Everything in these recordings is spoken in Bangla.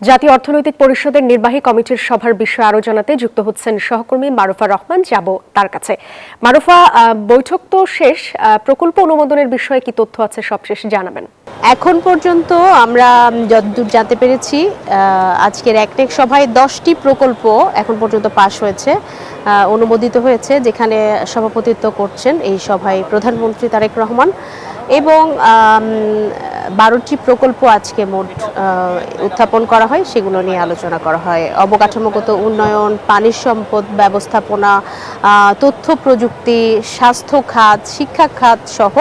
জাতীয় অর্থনৈতিক পরিষদের নির্বাহী কমিটির সভার বিষয়ে আরো জানাতে যুক্ত হচ্ছেন সহকর্মী মারুফা রহমান। যাব তার কাছে। মারুফা, বৈঠক তো শেষ, প্রকল্প অনুমোদনের বিষয়ে কি তথ্য আছে সবশেষ জানাবেন। এখন পর্যন্ত আমরা যতদূর জানতে পেরেছি, আজকের একনেক সভায় 10টি প্রকল্প এখন পর্যন্ত পাশ হয়েছে, অনুমোদিত হয়েছে, যেখানে সভাপতিত্ব করছেন এই সভায় প্রধানমন্ত্রী তারেক রহমান, এবং 12টি প্রকল্প আজকে মোট উত্থাপন করা হয়, সেগুলো নিয়ে আলোচনা করা হয়। অবকাঠামোগত উন্নয়ন, পানি সম্পদ ব্যবস্থাপনা, তথ্য প্রযুক্তি, স্বাস্থ্য খাত, শিক্ষা খাত সহ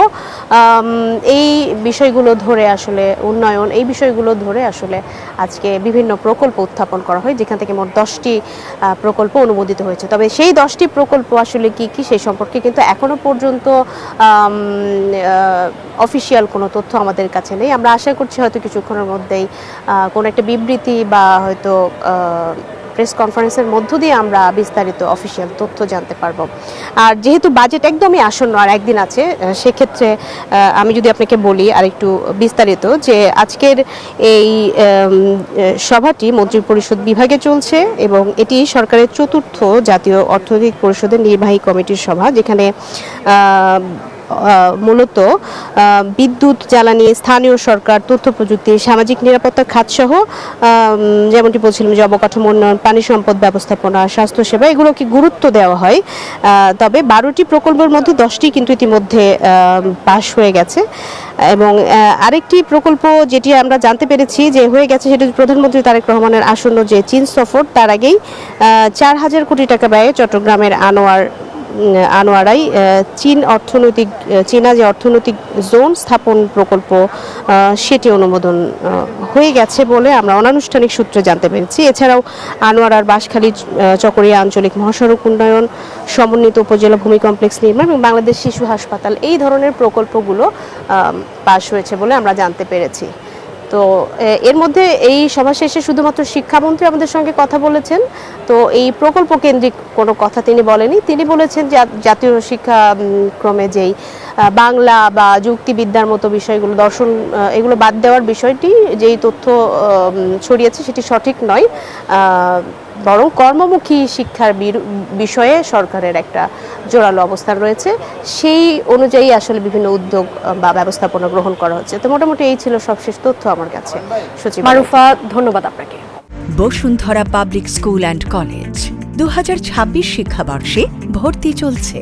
এই বিষয়গুলো ধরে আসলে উন্নয়ন, এই বিষয়গুলো ধরে আসলে আজকে বিভিন্ন প্রকল্প উত্থাপন করা হয়, যেখান থেকে মোট 10টি প্রকল্প অনুমোদিত হয়েছে। তবে সেই 10টি প্রকল্প আসলে কি কি সেই সম্পর্কে কিন্তু এখনো পর্যন্ত অফিসিয়াল কোনো তথ্য আমাদের কাছে নেই। আমরা আশা করছি হয়তো কিছুক্ষণের মধ্যেই কোনো একটা বিবৃতি বা হয়তো প্রেস কনফারেন্সের মধ্য দিয়ে আমরা বিস্তারিত অফিসিয়াল তথ্য জানতে পারবো। আর যেহেতু বাজেট একদমই আসন্ন, আর একদিন আছে, সেক্ষেত্রে আমি যদি আপনাকে বলি আর একটু বিস্তারিত, যে আজকের এই সভাটি মন্ত্রিপরিষদ বিভাগে চলছে এবং এটি সরকারের চতুর্থ জাতীয় অর্থনৈতিক পরিষদের নির্বাহী কমিটির সভা, যেখানে মূলত বিদ্যুৎ, জ্বালানি, স্থানীয় সরকার, তথ্য প্রযুক্তি, সামাজিক নিরাপত্তা খাতসহ যেমনটি বলছিলাম যে অবকাঠামো উন্নয়ন, পানি সম্পদ ব্যবস্থাপনা, স্বাস্থ্যসেবা, এগুলোকে গুরুত্ব দেওয়া হয়। তবে 12টি প্রকল্পের মধ্যে 10টি কিন্তু ইতিমধ্যে পাশ হয়ে গেছে, এবং আরেকটি প্রকল্প যেটি আমরা জানতে পেরেছি যে হয়ে গেছে, সেটা প্রধানমন্ত্রী তারেক রহমানের আসন্ন যে চীন সফর, তার আগেই 4,000 কোটি টাকা ব্যয়ে চট্টগ্রামের আনোয়ারায় চীনা যে অর্থনৈতিক জোন স্থাপন প্রকল্প, সেটি অনুমোদন হয়ে গেছে বলে আমরা অনানুষ্ঠানিক সূত্রে জানতে পেরেছি। এছাড়াও আনোয়ারার বাঁশখালী চকরিয়া আঞ্চলিক মহাসড়ক উন্নয়ন, সমন্বিত উপজেলা ভূমি কমপ্লেক্স নির্মাণ এবং বাংলাদেশ শিশু হাসপাতাল, এই ধরনের প্রকল্পগুলো পাশ হয়েছে বলে আমরা জানতে পেরেছি। তো এর মধ্যে এই সভা শেষে শুধুমাত্র শিক্ষামন্ত্রী আমাদের সঙ্গে কথা বলেছেন। তো এই প্রকল্প কেন্দ্রিক কোনো কথা তিনি বলেনি। তিনি বলেছেন যে জাতীয় শিক্ষাক্রমে যেই বাংলা বা যুক্তিবিদ্যার মতো বিষয়গুলো, দর্শন, এগুলো বাদ দেওয়ার বিষয়টি, যেই তথ্য ছড়িয়েছে সেটি সঠিক নয়, বরং কর্মমুখী শিক্ষার বিষয়ে সরকারের একটা জোরালো অবস্থান রয়েছে, সেই অনুযায়ী আসলে বিভিন্ন উদ্যোগ বা ব্যবস্থাপনা গ্রহণ করা হচ্ছে। তো মোটামুটি এই ছিল সবশেষ তথ্য আমার কাছে। সচিব মারুফা, ধন্যবাদ আপনাকে। Bashundhara public school and college 2026 শিক্ষাবর্ষে ভর্তি চলছে।